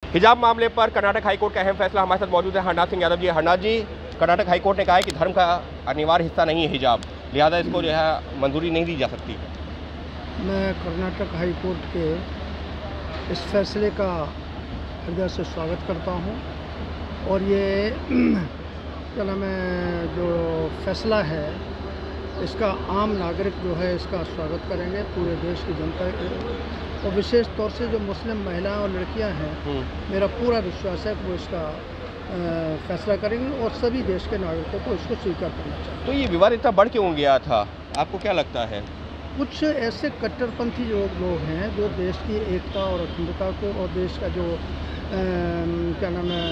हिजाब मामले पर कर्नाटक हाईकोर्ट का अहम फैसला। हमारे साथ मौजूद है हरनाथ सिंह यादव जी। हरनाथ जी, कर्नाटक हाईकोर्ट ने कहा है कि धर्म का अनिवार्य हिस्सा नहीं है हिजाब, लिहाजा इसको जो है मंजूरी नहीं दी जा सकती। मैं कर्नाटक हाईकोर्ट के इस फैसले का हृदय से स्वागत करता हूं और ये क्या नाम है जो फैसला है इसका आम नागरिक जो है इसका स्वागत करेंगे, पूरे देश की जनता और विशेष तौर से जो मुस्लिम महिलाएं और लड़कियां हैं, मेरा पूरा विश्वास है कि वो इसका फैसला करेंगे और सभी देश के नागरिकों को इसको स्वीकार करना चाहिए। तो ये विवाद इतना बढ़ क्यों गया था, आपको क्या लगता है? कुछ ऐसे कट्टरपंथी लोग हैं जो देश की एकता और अखंडता को और देश का जो क्या नाम है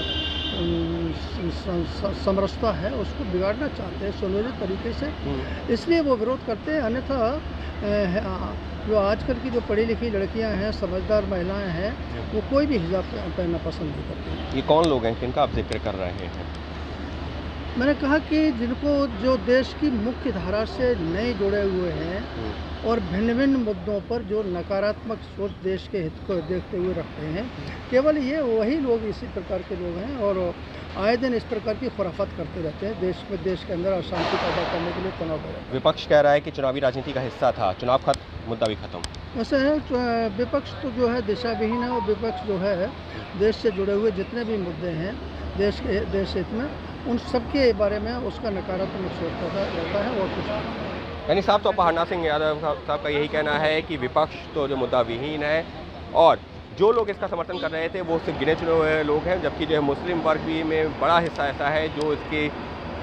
समरसता है उसको बिगाड़ना चाहते हैं सुनियोजित तरीके से, इसलिए वो विरोध करते हैं। अन्यथा जो आजकल की जो पढ़ी लिखी लड़कियां हैं, समझदार महिलाएं हैं, वो कोई भी हिजाब पहनना पसंद नहीं करती। ये कौन लोग हैं जिनका आप जिक्र कर रहे हैं? मैंने कहा कि जिनको जो देश की मुख्य धारा से नहीं जुड़े हुए हैं और भिन्न भिन्न मुद्दों पर जो नकारात्मक सोच देश के हित को देखते हुए रखते हैं, केवल ये वही लोग इसी प्रकार के लोग हैं और आए दिन इस प्रकार की खुराफात करते रहते हैं, देश के अंदर अशांति पैदा करने के लिए तनाव पैदा। विपक्ष कह रहा है कि चुनावी राजनीति का हिस्सा था, चुनाव खत्म, मुद्दा भी खत्म। वैसे है विपक्ष तो जो है दिशाविहीन है और विपक्ष जो है देश से जुड़े हुए जितने भी मुद्दे हैं देश हित में, उन सब के बारे में उसका नकारात्मक सोच रहता है और कुछ नहीं। यानी साफ तौर पर हरनाथ सिंह यादव साहब का यही कहना है कि विपक्ष तो जो मुद्दा विहीन है और जो लोग इसका समर्थन कर रहे थे वो सिर्फ गिने चुने हुए लोग हैं, जबकि जो है मुस्लिम वर्ग भी में बड़ा हिस्सा ऐसा है जो इसके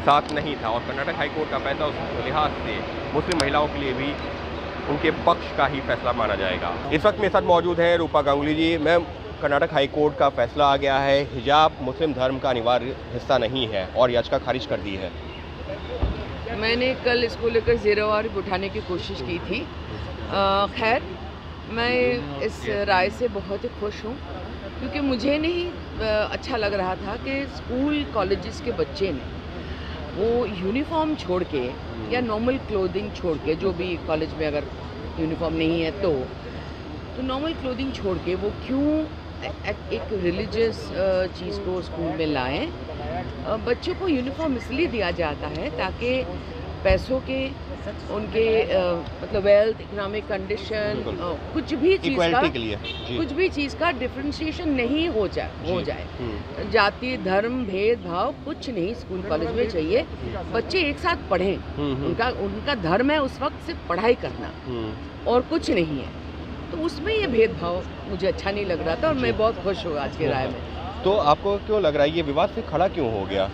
साथ नहीं था। और कर्नाटक हाईकोर्ट का फैसला उस लिहाज से मुस्लिम महिलाओं के लिए भी उनके पक्ष का ही फैसला माना जाएगा। इस वक्त मेरे साथ मौजूद हैं रूपा गांगुली जी। मैम, कर्नाटक हाईकोर्ट का फैसला आ गया है, हिजाब मुस्लिम धर्म का अनिवार्य हिस्सा नहीं है और याचिका खारिज कर दी है। मैंने कल इसको लेकर ज़ेरोवार उठाने की कोशिश की थी। खैर, मैं इस राय से बहुत ही खुश हूँ क्योंकि मुझे नहीं अच्छा लग रहा था कि स्कूल कॉलेजेस के बच्चे ने वो यूनिफॉर्म छोड़ के या नॉर्मल क्लोथिंग छोड़ के, जो भी कॉलेज में अगर यूनिफॉर्म नहीं है तो नॉर्मल क्लोथिंग छोड़ के वो क्यों एक रिलीजियस चीज़ को स्कूल में लाएं। बच्चों को यूनिफॉर्म इसलिए दिया जाता है ताकि पैसों के उनके मतलब वेल्थ, इकोनॉमिक कंडीशन, कुछ भी चीज़ का डिफरेंशिएशन नहीं हो जाए। जाति, धर्म, भेदभाव कुछ नहीं स्कूल कॉलेज में चाहिए। बच्चे एक साथ पढ़ें, उनका धर्म है उस वक्त सिर्फ पढ़ाई करना और कुछ नहीं है। तो उसमें ये भेदभाव मुझे अच्छा नहीं लग रहा था और मैं बहुत खुश हूँ आज की राय में। तो आपको क्यों लग रहा है ये विवाद से खड़ा क्यों हो गया?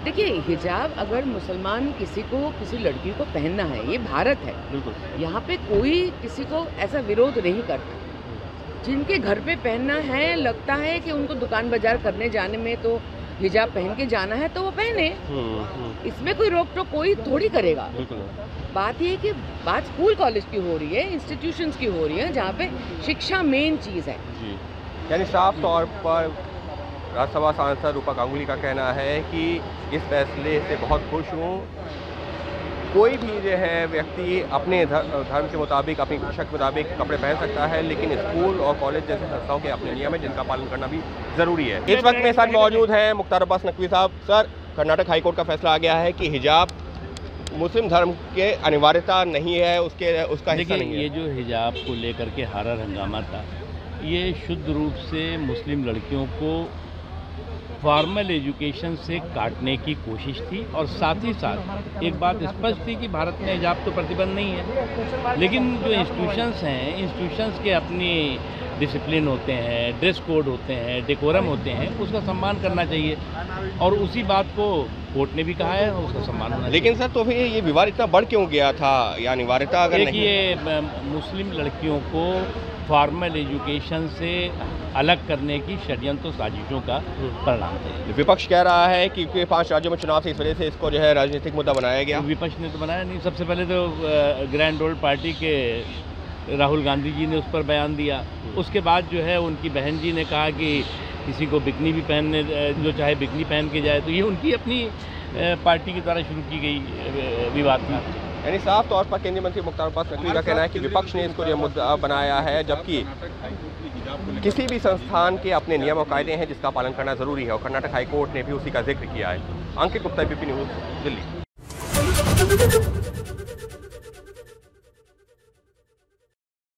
देखिए, हिजाब अगर मुसलमान किसी लड़की को पहनना है, ये भारत है, यहाँ पे कोई किसी को ऐसा विरोध नहीं करता। जिनके घर पे पहनना है, लगता है कि उनको दुकान बाजार करने जाने में तो हिजाब पहन के जाना है तो वो पहने, इसमें कोई रोक टोक कोई थोड़ी करेगा। बात ये है कि बात स्कूल कॉलेज की हो रही है, इंस्टीट्यूशंस की हो रही है, जहाँ पे शिक्षा मेन चीज़ है। यानी साफ तौर पर राज्यसभा सांसद रूपा गांगुली का कहना है कि इस फैसले से बहुत खुश हूँ। कोई भी जो है व्यक्ति अपने धर्म के मुताबिक, अपनी इच्छा के मुताबिक कपड़े पहन सकता है, लेकिन स्कूल और कॉलेज जैसे संस्थाओं के अपने नियम है जिनका पालन करना भी ज़रूरी है। इस वक्त मेरे साथ मौजूद हैं मुख्तार अब्बास नकवी साहब। सर, कर्नाटक हाईकोर्ट का फैसला आ गया है कि हिजाब मुस्लिम धर्म के अनिवार्यता नहीं है, उसका हिस्सा नहीं है। ये जो हिजाब को लेकर के हारा हंगामा था, ये शुद्ध रूप से मुस्लिम लड़कियों को फॉर्मल एजुकेशन से काटने की कोशिश थी और साथ ही साथ एक बात स्पष्ट थी कि भारत में हिजाब तो प्रतिबंध नहीं है, लेकिन जो इंस्टीट्यूशंस हैं, इंस्टीट्यूशंस के अपनी डिसिप्लिन होते हैं, ड्रेस कोड होते हैं, डेकोरम होते हैं, उसका सम्मान करना चाहिए और उसी बात को कोर्ट ने भी कहा है, उसका सम्मान होना। लेकिन सर, तो फिर ये विवाद इतना बढ़ क्यों गया था? या अनिवार्यता अगर नहीं, ये मुस्लिम लड़कियों को फॉर्मल एजुकेशन से अलग करने की षड्यंत्र साजिशों का परिणाम है। विपक्ष कह रहा है कि 5 राज्यों में चुनाव से इस वजह से इसको जो है राजनीतिक मुद्दा बनाया गया। विपक्ष ने तो बनाया नहीं। सबसे पहले तो ग्रैंड ओल्ड पार्टी के राहुल गांधी जी ने उस पर बयान दिया। उसके बाद जो है उनकी बहन जी ने कहा कि किसी को बिकनी भी पहनने जो चाहे बिकनी पहन के जाए, तो ये उनकी अपनी पार्टी के द्वारा शुरू की गई विवाद था। यानी साफ तौर पर केंद्रीय मंत्री मुख्तार अब्बास नकवी का कहना है कि विपक्ष ने इसको ये मुद्दा बनाया है, जबकि किसी भी संस्थान के अपने नियम और कायदे हैं जिसका पालन करना जरूरी है, और कर्नाटक हाईकोर्ट ने भी उसी का जिक्र किया है। अंकित गुप्ता, एबीपी न्यूज़, दिल्ली।